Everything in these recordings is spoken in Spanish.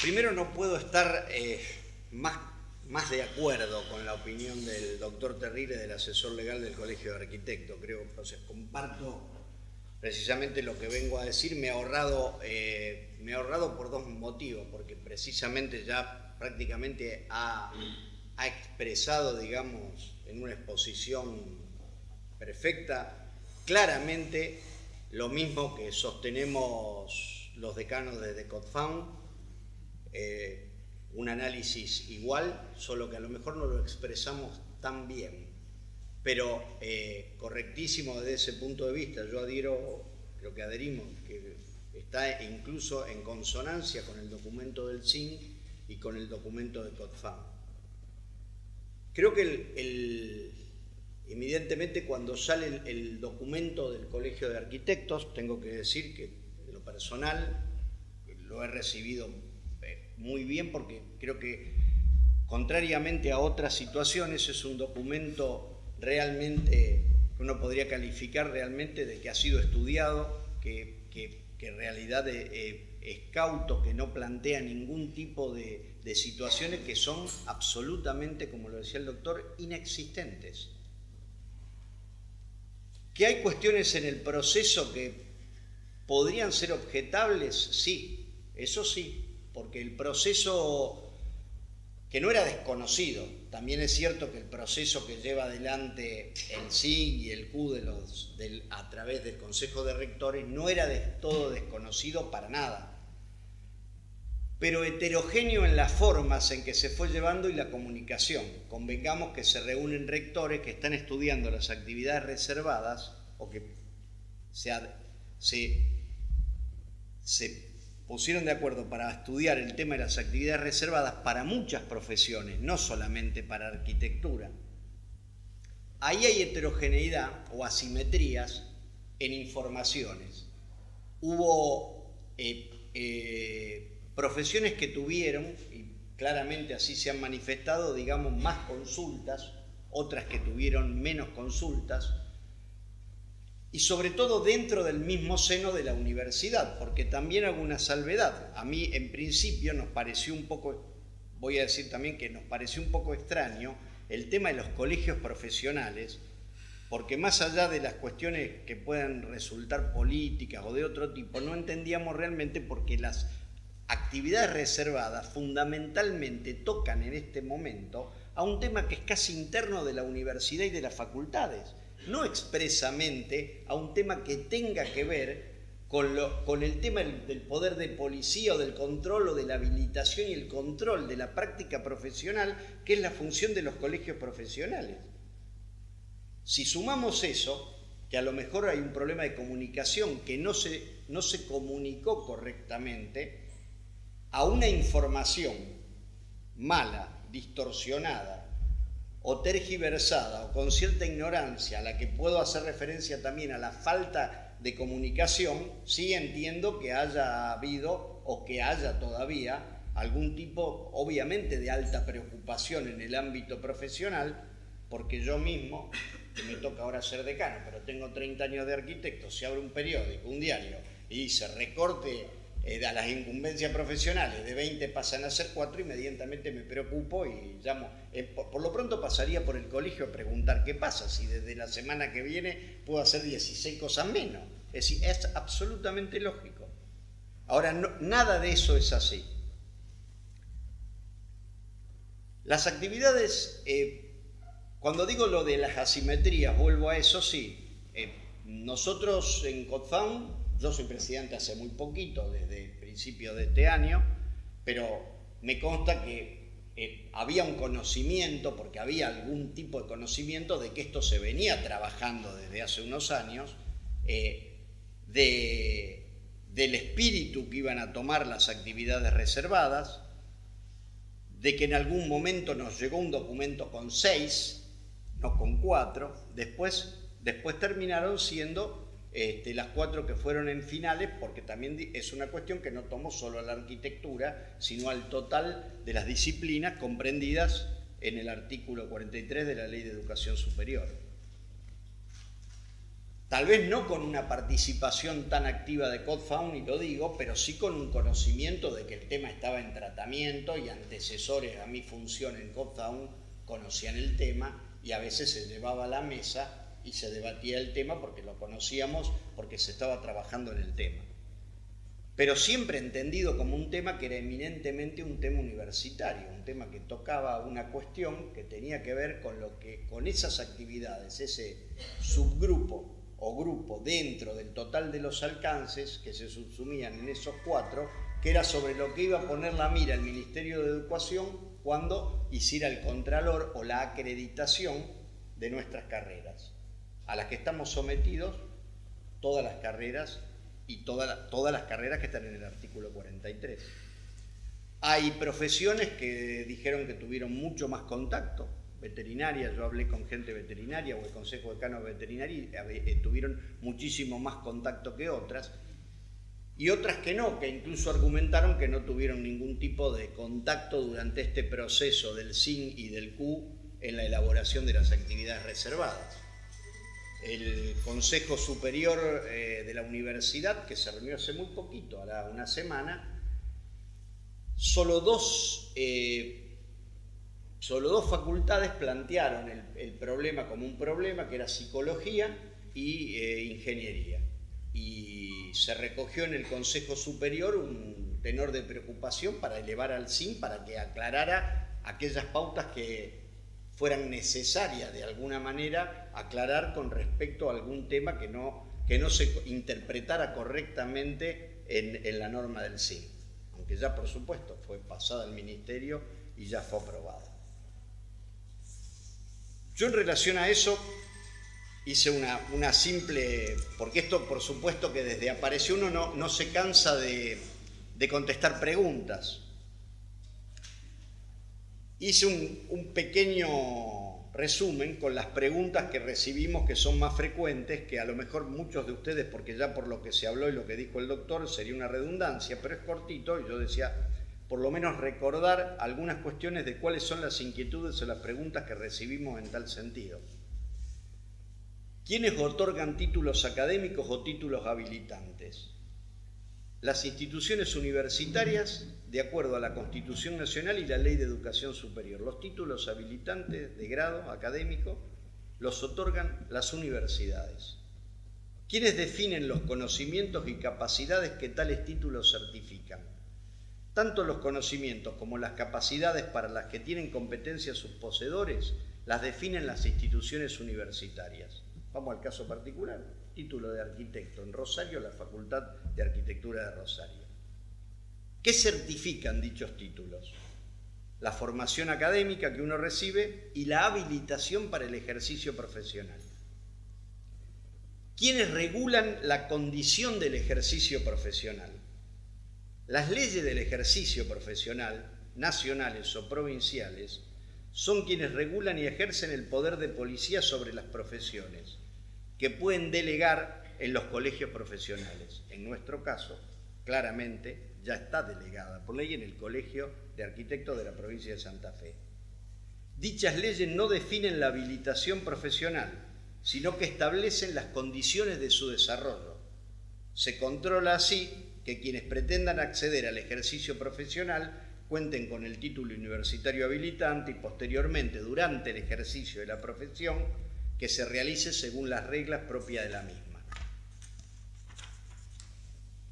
Primero, no puedo estar más de acuerdo con la opinión del doctor Terrile, del asesor legal del Colegio de Arquitectos. Creo, o sea, comparto precisamente lo que vengo a decir. Me he ahorrado por dos motivos, porque precisamente ya prácticamente ha expresado, digamos, en una exposición perfecta, claramente lo mismo que sostenemos los decanos desde COTFAUN, un análisis igual, solo que a lo mejor no lo expresamos tan bien, pero correctísimo desde ese punto de vista. Yo creo que adherimos, que está incluso en consonancia con el documento del CIN y con el documento de COTFAUN. Creo que evidentemente cuando sale el documento del Colegio de Arquitectos, tengo que decir que de lo personal lo he recibido muy bien, porque creo que contrariamente a otras situaciones es un documento realmente que uno podría calificar realmente de que ha sido estudiado, que en realidad es cauto, que no plantea ningún tipo de situaciones que son absolutamente, como lo decía el doctor, inexistentes. ¿Que hay cuestiones en el proceso que podrían ser objetables? Sí, eso sí, porque el proceso, que no era desconocido, también es cierto que el proceso que lleva adelante el CIN y el Q a través del Consejo de Rectores no era de todo desconocido para nada, pero heterogéneo en las formas en que se fue llevando y la comunicación. Convengamos que se reúnen rectores que están estudiando las actividades reservadas o que se pusieron de acuerdo para estudiar el tema de las actividades reservadas para muchas profesiones, no solamente para arquitectura. Ahí hay heterogeneidad o asimetrías en informaciones. Hubo profesiones que tuvieron, y claramente así se han manifestado, digamos, más consultas, otras que tuvieron menos consultas, y sobre todo dentro del mismo seno de la universidad, porque también hago una salvedad. A mí, en principio, nos pareció un poco, voy a decir también que nos pareció un poco extraño el tema de los colegios profesionales, porque más allá de las cuestiones que puedan resultar políticas o de otro tipo, no entendíamos realmente por qué las actividades reservadas fundamentalmente tocan en este momento a un tema que es casi interno de la universidad y de las facultades, no expresamente a un tema que tenga que ver con el tema del poder de policía o del control o de la habilitación y el control de la práctica profesional, que es la función de los colegios profesionales. Si sumamos eso, que a lo mejor hay un problema de comunicación, que no se comunicó correctamente, a una información mala, distorsionada, o tergiversada o con cierta ignorancia, a la que puedo hacer referencia también a la falta de comunicación, sí entiendo que haya habido o que haya todavía algún tipo, obviamente, de alta preocupación en el ámbito profesional, porque yo mismo, que me toca ahora ser decano, pero tengo 30 años de arquitecto, se abre un periódico, un diario, y dice recorte a las incumbencias profesionales, de 20 pasan a ser 4, inmediatamente me preocupo y llamo. Por lo pronto pasaría por el colegio a preguntar qué pasa, si desde la semana que viene puedo hacer 16 cosas menos. Es decir, es absolutamente lógico. Ahora, nada de eso es así. Las actividades, cuando digo lo de las asimetrías, vuelvo a eso, sí. Nosotros en COTFAUN, yo soy presidente hace muy poquito, desde principios de este año, pero me consta que había un conocimiento, porque había algún tipo de conocimiento de que esto se venía trabajando desde hace unos años, del espíritu que iban a tomar las actividades reservadas, de que en algún momento nos llegó un documento con 6, no con 4, después terminaron siendo las 4 que fueron en finales, porque también es una cuestión que no tomó solo a la arquitectura, sino al total de las disciplinas comprendidas en el artículo 43 de la Ley de Educación Superior. Tal vez no con una participación tan activa de CODFAUN, y lo digo, pero sí con un conocimiento de que el tema estaba en tratamiento y antecesores a mi función en CODFAUN conocían el tema y a veces se llevaba a la mesa y se debatía el tema porque lo conocíamos, porque se estaba trabajando en el tema. Pero siempre entendido como un tema que era eminentemente un tema universitario, un tema que tocaba una cuestión que tenía que ver con esas actividades, ese subgrupo o grupo dentro del total de los alcances que se subsumían en esos 4, que era sobre lo que iba a poner la mira el Ministerio de Educación cuando hiciera el contralor o la acreditación de nuestras carreras, a las que estamos sometidos todas las carreras y todas las carreras que están en el artículo 43. Hay profesiones que dijeron que tuvieron mucho más contacto. Veterinaria, yo hablé con gente veterinaria o el Consejo Decano de Veterinaria y tuvieron muchísimo más contacto que otras, y otras que no, que incluso argumentaron que no tuvieron ningún tipo de contacto durante este proceso del SIN y del Q en la elaboración de las actividades reservadas. El Consejo Superior de la Universidad, que se reunió hace muy poquito, hará una semana, solo dos facultades plantearon el problema como un problema, que era psicología y ingeniería. Y se recogió en el Consejo Superior un tenor de preocupación para elevar al SIN para que aclarara aquellas pautas que fueran necesarias de alguna manera aclarar con respecto a algún tema que no se interpretara correctamente en la norma del SIN, aunque ya por supuesto fue pasada al Ministerio y ya fue aprobada. Yo en relación a eso hice una simple, porque esto por supuesto que desde apareció uno no se cansa de contestar preguntas. Hice un pequeño resumen con las preguntas que recibimos, que son más frecuentes, que a lo mejor muchos de ustedes, porque ya por lo que se habló y lo que dijo el doctor sería una redundancia, pero es cortito, y yo decía, por lo menos recordar algunas cuestiones de cuáles son las inquietudes o las preguntas que recibimos en tal sentido. ¿Quiénes otorgan títulos académicos o títulos habilitantes? Las instituciones universitarias, de acuerdo a la Constitución Nacional y la Ley de Educación Superior. Los títulos habilitantes de grado académico los otorgan las universidades. ¿Quiénes definen los conocimientos y capacidades que tales títulos certifican? Tanto los conocimientos como las capacidades para las que tienen competencia sus poseedores las definen las instituciones universitarias. Vamos al caso particular. Título de arquitecto en Rosario, la Facultad de Arquitectura de Rosario. ¿Qué certifican dichos títulos? La formación académica que uno recibe y la habilitación para el ejercicio profesional. ¿Quiénes regulan la condición del ejercicio profesional? Las leyes del ejercicio profesional, nacionales o provinciales, son quienes regulan y ejercen el poder de policía sobre las profesiones, que pueden delegar en los colegios profesionales. En nuestro caso, claramente, ya está delegada por ley en el Colegio de Arquitectos de la provincia de Santa Fe. Dichas leyes no definen la habilitación profesional, sino que establecen las condiciones de su desarrollo. Se controla así que quienes pretendan acceder al ejercicio profesional cuenten con el título universitario habilitante y posteriormente, durante el ejercicio de la profesión, que se realice según las reglas propias de la misma.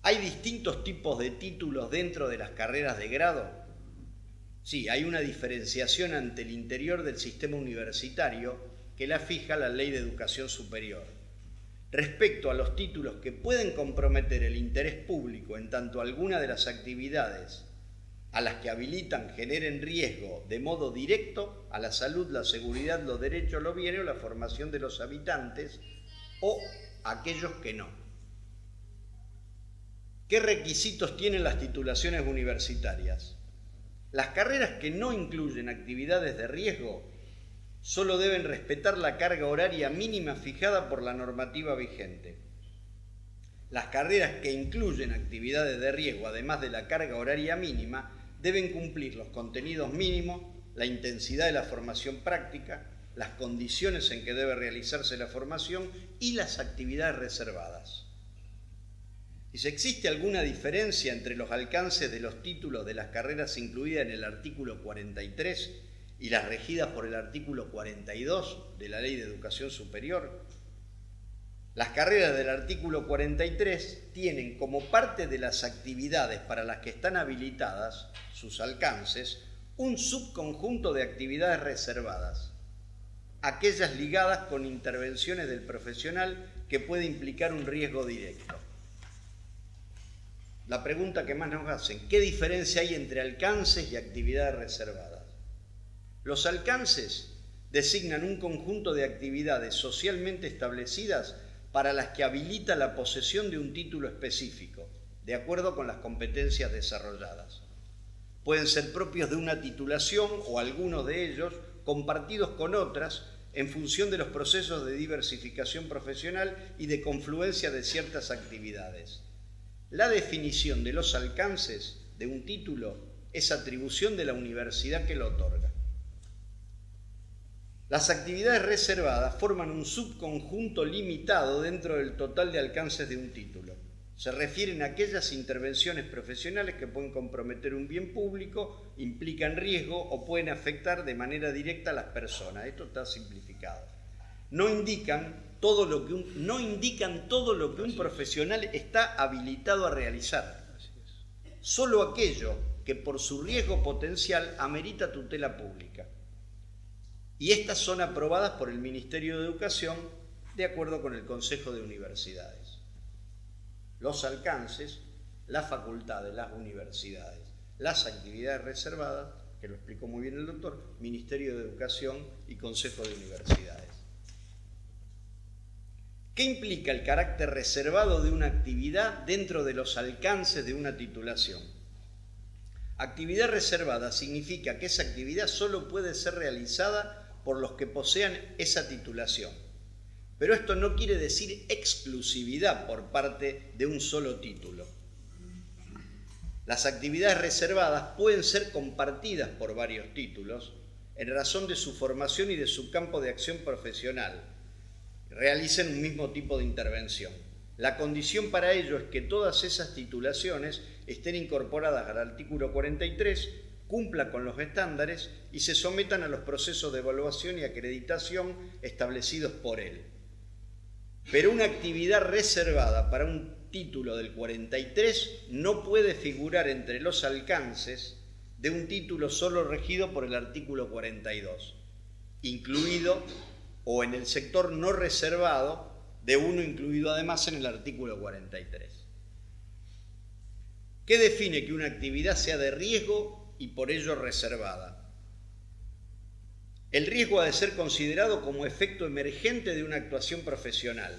¿Hay distintos tipos de títulos dentro de las carreras de grado? Sí, hay una diferenciación ante el interior del sistema universitario que la fija la Ley de Educación Superior. Respecto a los títulos que pueden comprometer el interés público en tanto alguna de las actividades a las que habilitan generen riesgo de modo directo a la salud, la seguridad, los derechos, los bienes o la formación de los habitantes, o aquellos que no. ¿Qué requisitos tienen las titulaciones universitarias? Las carreras que no incluyen actividades de riesgo solo deben respetar la carga horaria mínima fijada por la normativa vigente. Las carreras que incluyen actividades de riesgo, además de la carga horaria mínima, deben cumplir los contenidos mínimos, la intensidad de la formación práctica, las condiciones en que debe realizarse la formación y las actividades reservadas. Y si existe alguna diferencia entre los alcances de los títulos de las carreras incluidas en el artículo 43 y las regidas por el artículo 42 de la Ley de Educación Superior, las carreras del artículo 43 tienen como parte de las actividades para las que están habilitadas sus alcances un subconjunto de actividades reservadas, aquellas ligadas con intervenciones del profesional que puede implicar un riesgo directo. La pregunta que más nos hacen, ¿qué diferencia hay entre alcances y actividades reservadas? Los alcances designan un conjunto de actividades socialmente establecidas para las que habilita la posesión de un título específico, de acuerdo con las competencias desarrolladas. Pueden ser propios de una titulación o algunos de ellos compartidos con otras en función de los procesos de diversificación profesional y de confluencia de ciertas actividades. La definición de los alcances de un título es atribución de la universidad que lo otorga. Las actividades reservadas forman un subconjunto limitado dentro del total de alcances de un título. Se refieren a aquellas intervenciones profesionales que pueden comprometer un bien público, implican riesgo o pueden afectar de manera directa a las personas. Esto está simplificado. No indican todo lo que un profesional está habilitado a realizar. Solo aquello que por su riesgo potencial amerita tutela pública. Y estas son aprobadas por el Ministerio de Educación de acuerdo con el Consejo de Universidades. Los alcances, las facultades, las universidades, las actividades reservadas, que lo explicó muy bien el doctor, Ministerio de Educación y Consejo de Universidades. ¿Qué implica el carácter reservado de una actividad dentro de los alcances de una titulación? Actividad reservada significa que esa actividad solo puede ser realizada por los que posean esa titulación. Pero esto no quiere decir exclusividad por parte de un solo título. Las actividades reservadas pueden ser compartidas por varios títulos en razón de su formación y de su campo de acción profesional. Realicen un mismo tipo de intervención. La condición para ello es que todas esas titulaciones estén incorporadas al artículo 43, cumplan con los estándares y se sometan a los procesos de evaluación y acreditación establecidos por él. Pero una actividad reservada para un título del 43 no puede figurar entre los alcances de un título solo regido por el artículo 42, incluido o en el sector no reservado de uno incluido además en el artículo 43. ¿Qué define que una actividad sea de riesgo y por ello reservada? El riesgo ha de ser considerado como efecto emergente de una actuación profesional,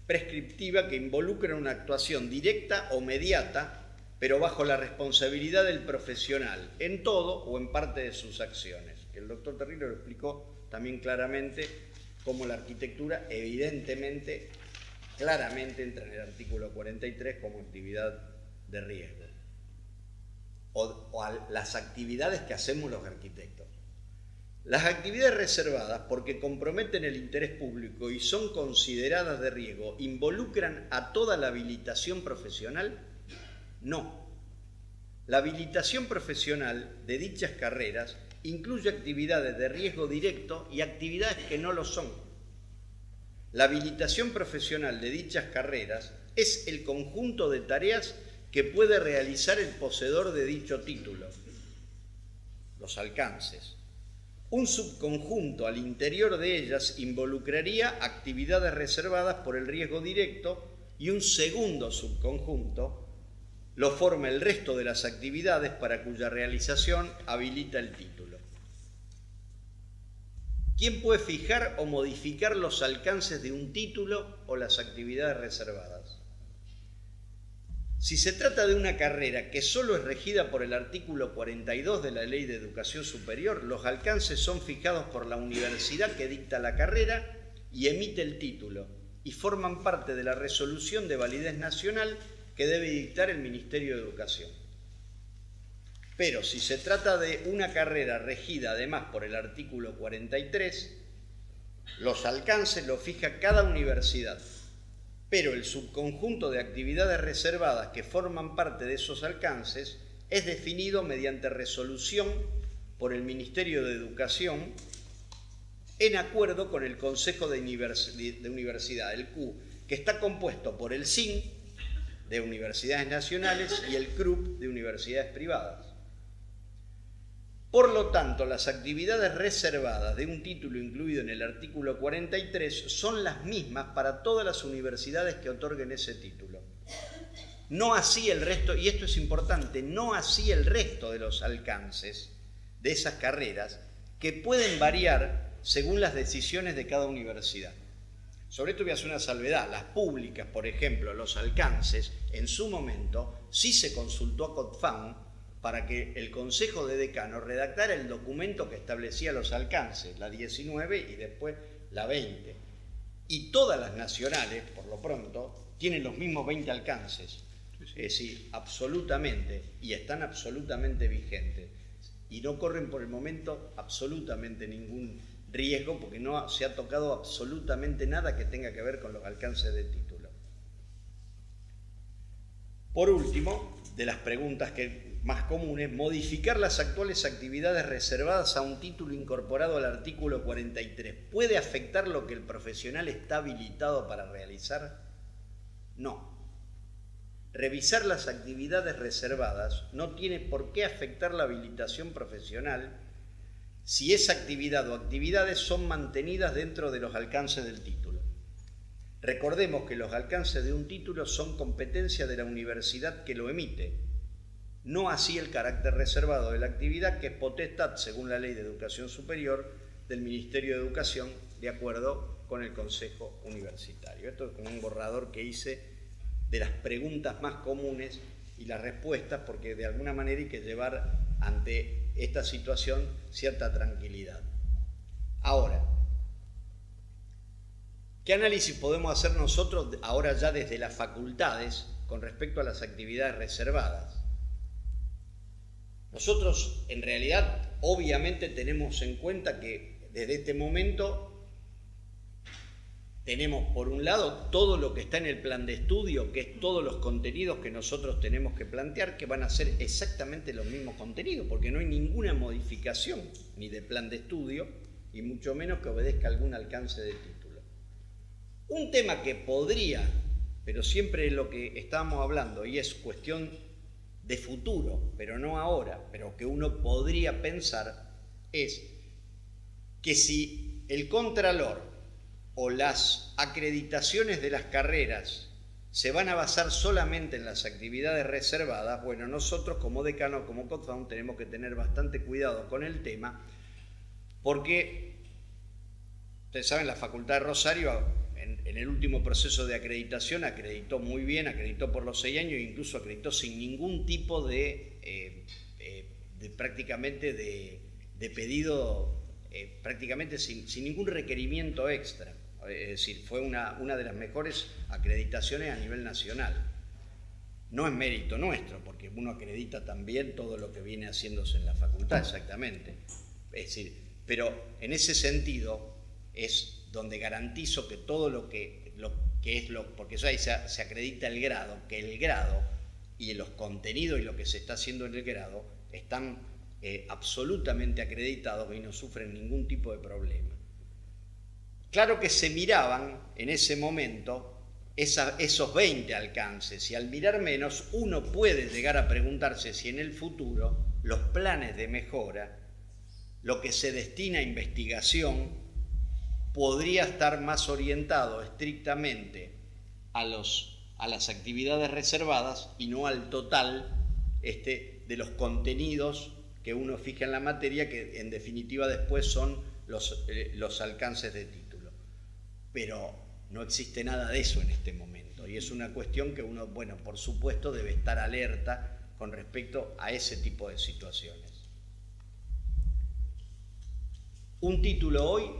prescriptiva que involucra una actuación directa o mediata, pero bajo la responsabilidad del profesional, en todo o en parte de sus acciones. El doctor Terrilo lo explicó también claramente, cómo la arquitectura evidentemente, claramente entra en el artículo 43 como actividad de riesgo, o a las actividades que hacemos los arquitectos. Las actividades reservadas, porque comprometen el interés público y son consideradas de riesgo, ¿involucran a toda la habilitación profesional? No. La habilitación profesional de dichas carreras incluye actividades de riesgo directo y actividades que no lo son. La habilitación profesional de dichas carreras es el conjunto de tareas que puede realizar el poseedor de dicho título, los alcances. Un subconjunto al interior de ellas involucraría actividades reservadas por el riesgo directo y un segundo subconjunto lo forma el resto de las actividades para cuya realización habilita el título. ¿Quién puede fijar o modificar los alcances de un título o las actividades reservadas? Si se trata de una carrera que solo es regida por el artículo 42 de la Ley de Educación Superior, los alcances son fijados por la universidad que dicta la carrera y emite el título, y forman parte de la resolución de validez nacional que debe dictar el Ministerio de Educación. Pero si se trata de una carrera regida además por el artículo 43, Los alcances los fija cada universidad, pero el subconjunto de actividades reservadas que forman parte de esos alcances es definido mediante resolución por el Ministerio de Educación en acuerdo con el Consejo de Universidad, el CU, que está compuesto por el SIN de Universidades Nacionales y el CRUP de Universidades Privadas. Por lo tanto, las actividades reservadas de un título incluido en el artículo 43 son las mismas para todas las universidades que otorguen ese título. No así el resto, y esto es importante, no así el resto de los alcances de esas carreras que pueden variar según las decisiones de cada universidad. Sobre esto voy a hacer una salvedad. Las públicas, por ejemplo, los alcances, en su momento sí se consultó a COTFAM para que el Consejo de Decanos redactara el documento que establecía los alcances, la 19 y después la 20. Y todas las nacionales, por lo pronto, tienen los mismos 20 alcances. Es decir, absolutamente, y están absolutamente vigentes. Y no corren por el momento absolutamente ningún riesgo porque no se ha tocado absolutamente nada que tenga que ver con los alcances de título. Por último, de las preguntas más comunes, modificar las actuales actividades reservadas a un título incorporado al artículo 43. ¿Puede afectar lo que el profesional está habilitado para realizar? No. Revisar las actividades reservadas no tiene por qué afectar la habilitación profesional si esa actividad o actividades son mantenidas dentro de los alcances del título. Recordemos que los alcances de un título son competencia de la universidad que lo emite, no así el carácter reservado de la actividad, que es potestad, según la Ley de Educación Superior, del Ministerio de Educación, de acuerdo con el Consejo Universitario. Esto es como un borrador que hice de las preguntas más comunes y las respuestas, porque de alguna manera hay que llevar ante esta situación cierta tranquilidad. Ahora, ¿qué análisis podemos hacer nosotros ahora ya desde las facultades con respecto a las actividades reservadas? Nosotros, en realidad, obviamente tenemos en cuenta que desde este momento tenemos, por un lado, todo lo que está en el plan de estudio, que es todos los contenidos que nosotros tenemos que plantear, que van a ser exactamente los mismos contenidos, porque no hay ninguna modificación ni del plan de estudio, y mucho menos que obedezca algún alcance de título. Un tema que podría, pero siempre es lo que estábamos hablando, y es cuestión de futuro, pero no ahora, pero que uno podría pensar, es que si el contralor o las acreditaciones de las carreras se van a basar solamente en las actividades reservadas, bueno, nosotros como decano, como COTFAM, tenemos que tener bastante cuidado con el tema, porque, ustedes saben, la Facultad de Rosario en el último proceso de acreditación acreditó muy bien, acreditó por los 6 años e incluso acreditó sin ningún tipo de prácticamente de pedido, prácticamente sin ningún requerimiento extra. Es decir, fue una de las mejores acreditaciones a nivel nacional. No es mérito nuestro, porque uno acredita también todo lo que viene haciéndose en la facultad, exactamente. Es decir, pero en ese sentido es donde garantizo que todo lo que es porque eso ahí se acredita el grado, que el grado y los contenidos y lo que se está haciendo en el grado están absolutamente acreditados y no sufren ningún tipo de problema. Claro que se miraban en ese momento esos 20 alcances, y al mirar menos uno puede llegar a preguntarse si en el futuro los planes de mejora, lo que se destina a investigación, podría estar más orientado estrictamente a las actividades reservadas y no al total de los contenidos que uno fija en la materia, que en definitiva después son los alcances de título. Pero no existe nada de eso en este momento, y es una cuestión que uno, bueno, por supuesto debe estar alerta con respecto a ese tipo de situaciones. Un título hoy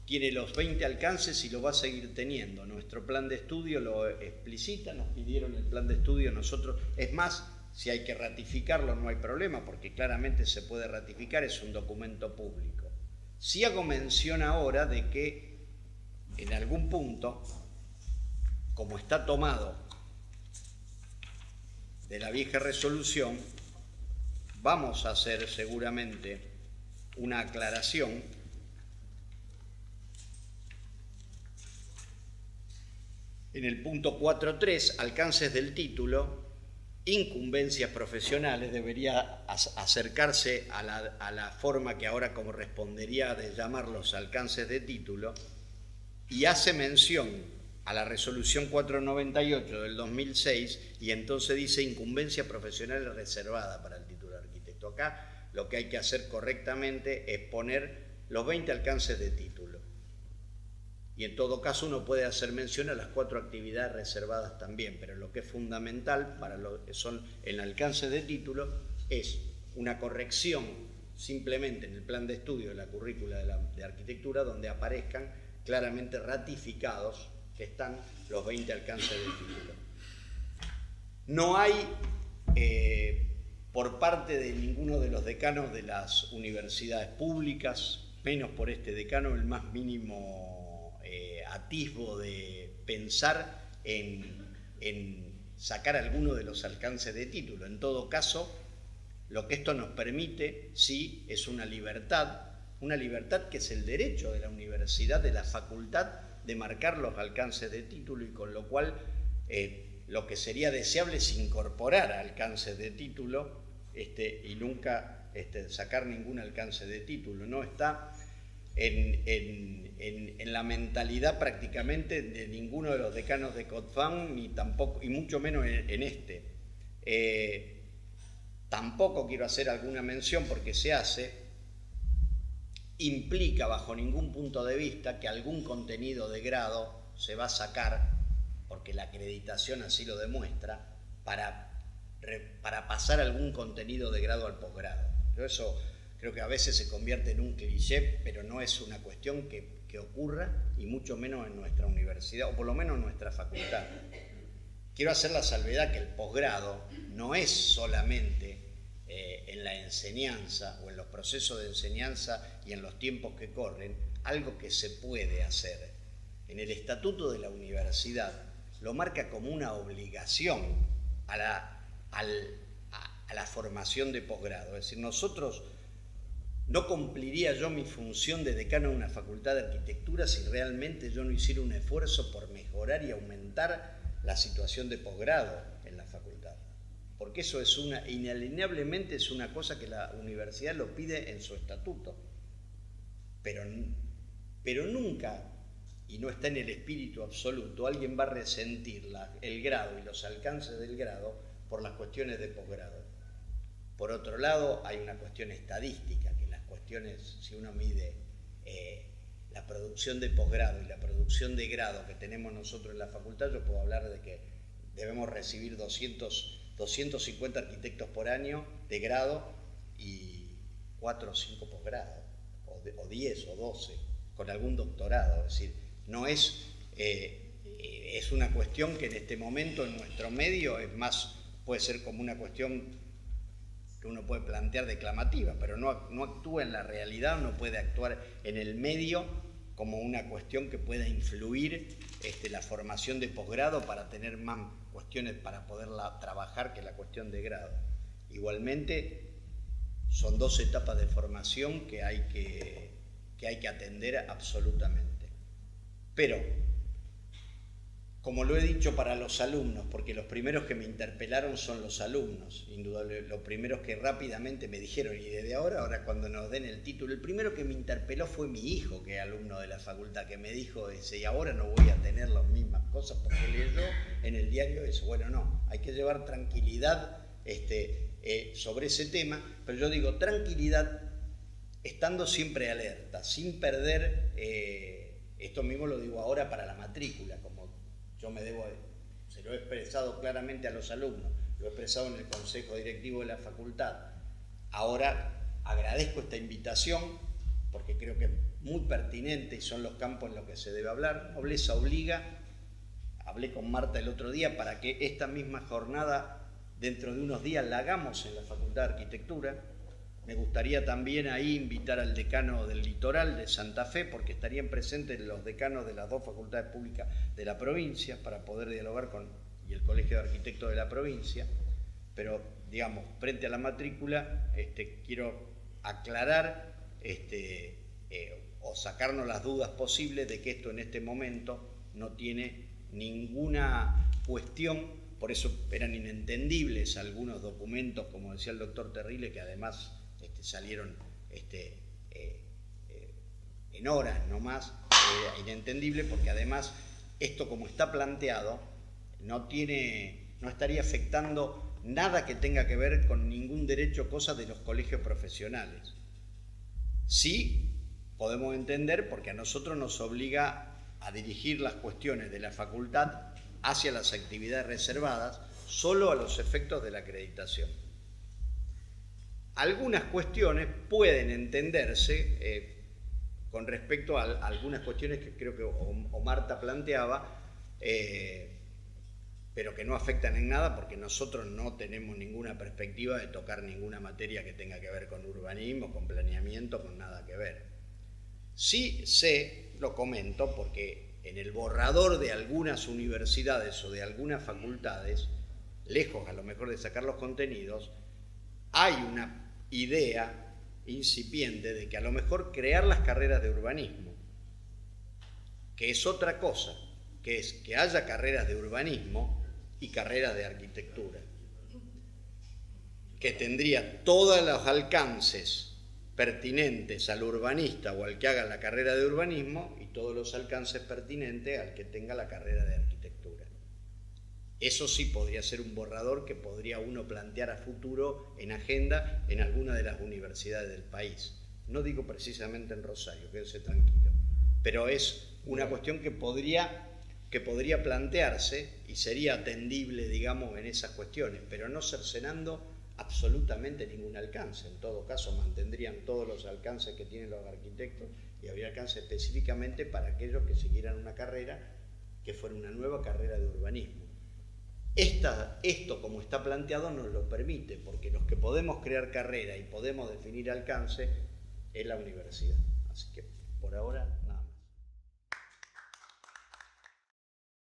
tiene los 20 alcances y lo va a seguir teniendo. Nuestro plan de estudio lo explicita, nos pidieron el plan de estudio nosotros. Es más, si hay que ratificarlo no hay problema, porque claramente se puede ratificar, es un documento público. Sí hago mención ahora de que en algún punto, como está tomado de la vieja resolución, vamos a hacer seguramente una aclaración en el punto 4.3, alcances del título, incumbencias profesionales, debería acercarse a la forma que ahora correspondería de llamar los alcances de título, y hace mención a la resolución 498 del 2006, y entonces dice incumbencia profesional reservada para el título de arquitecto. Acá lo que hay que hacer correctamente es poner los 20 alcances de título. Y en todo caso uno puede hacer mención a las 4 actividades reservadas también, pero lo que es fundamental para lo que son el alcance de título es una corrección simplemente en el plan de estudio de la currícula de arquitectura, donde aparezcan claramente ratificados que están los 20 alcances de título. No hay por parte de ninguno de los decanos de las universidades públicas, menos por este decano, el más mínimo atisbo de pensar en sacar alguno de los alcances de título. En todo caso, lo que esto nos permite, sí, es una libertad que es el derecho de la universidad, de la facultad, de marcar los alcances de título, y con lo cual lo que sería deseable es incorporar alcances de título y nunca sacar ningún alcance de título. No está en la mentalidad prácticamente de ninguno de los decanos de COTFAM, ni tampoco, y mucho menos en este. Tampoco quiero hacer alguna mención, porque se hace, implica bajo ningún punto de vista que algún contenido de grado se va a sacar, porque la acreditación así lo demuestra, para pasar algún contenido de grado al posgrado. Yo eso creo que a veces se convierte en un cliché, pero no es una cuestión que ocurra, y mucho menos en nuestra universidad, o por lo menos en nuestra facultad. Quiero hacer la salvedad que el posgrado no es solamente en la enseñanza o en los procesos de enseñanza y en los tiempos que corren, algo que se puede hacer. En el estatuto de la universidad lo marca como una obligación a la formación de posgrado. Es decir, nosotros no cumpliría yo mi función de decano de una facultad de arquitectura si realmente yo no hiciera un esfuerzo por mejorar y aumentar la situación de posgrado en la facultad. Porque eso es inalienablemente es una cosa que la universidad lo pide en su estatuto. Pero nunca, y no está en el espíritu absoluto, alguien va a resentir el grado y los alcances del grado por las cuestiones de posgrado. Por otro lado, hay una cuestión estadística, que las cuestiones, si uno mide la producción de posgrado y la producción de grado que tenemos nosotros en la facultad, yo puedo hablar de que debemos recibir 250 arquitectos por año de grado y 4 o 5 posgrados, o 10 o 12, con algún doctorado. Es decir, no es una cuestión que en este momento en nuestro medio es más, puede ser como una cuestión que uno puede plantear declamativa, pero no actúa en la realidad, no puede actuar en el medio como una cuestión que pueda influir la formación de posgrado para tener más cuestiones para poderla trabajar que la cuestión de grado. Igualmente, son 2 etapas de formación que hay que atender absolutamente. Pero, como lo he dicho para los alumnos, porque los primeros que me interpelaron son los alumnos, indudable, los primeros que rápidamente me dijeron, y desde ahora cuando nos den el título, el primero que me interpeló fue mi hijo, que es alumno de la facultad, que me dijo, y ahora no voy a tener las mismas cosas porque leyó en el diario eso. Bueno, no, hay que llevar tranquilidad sobre ese tema, pero yo digo tranquilidad estando siempre alerta, sin perder, esto mismo lo digo ahora para la matrícula, como yo se lo he expresado claramente a los alumnos, lo he expresado en el consejo directivo de la facultad. Ahora agradezco esta invitación porque creo que es muy pertinente y son los campos en los que se debe hablar. Nobleza obliga. Hablé con Marta el otro día para que esta misma jornada, dentro de unos días, la hagamos en la Facultad de Arquitectura. Me gustaría también ahí invitar al decano del Litoral de Santa Fe, porque estarían presentes los decanos de las dos facultades públicas de la provincia para poder dialogar y el Colegio de Arquitectos de la provincia. Pero, digamos, frente a la matrícula, quiero aclarar o sacarnos las dudas posibles de que esto en este momento no tiene ninguna cuestión. Por eso eran inentendibles algunos documentos, como decía el doctor Terrile, que además salieron en horas nomás, inentendible, porque además esto como está planteado no estaría afectando nada que tenga que ver con ningún derecho o cosa de los colegios profesionales. Sí podemos entender porque a nosotros nos obliga a dirigir las cuestiones de la facultad hacia las actividades reservadas solo a los efectos de la acreditación. Algunas cuestiones pueden entenderse con respecto a algunas cuestiones que creo que Marta planteaba, pero que no afectan en nada porque nosotros no tenemos ninguna perspectiva de tocar ninguna materia que tenga que ver con urbanismo, con planeamiento, con nada que ver. Sí sé, lo comento, porque en el borrador de algunas universidades o de algunas facultades, lejos a lo mejor de sacar los contenidos, hay una idea incipiente de que a lo mejor crear las carreras de urbanismo, que es otra cosa, que es que haya carreras de urbanismo y carreras de arquitectura, que tendría todos los alcances pertinentes al urbanista o al que haga la carrera de urbanismo y todos los alcances pertinentes al que tenga la carrera de arquitectura. Eso sí podría ser un borrador que podría uno plantear a futuro en agenda en alguna de las universidades del país. No digo precisamente en Rosario, quédese tranquilo, pero es una cuestión que podría plantearse y sería atendible, digamos, en esas cuestiones, pero no cercenando absolutamente ningún alcance. En todo caso, mantendrían todos los alcances que tienen los arquitectos y habría alcance específicamente para aquellos que siguieran una carrera que fuera una nueva carrera de urbanismo. Esto, como está planteado, nos lo permite, porque los que podemos crear carrera y podemos definir alcance es la universidad. Así que, por ahora, nada más.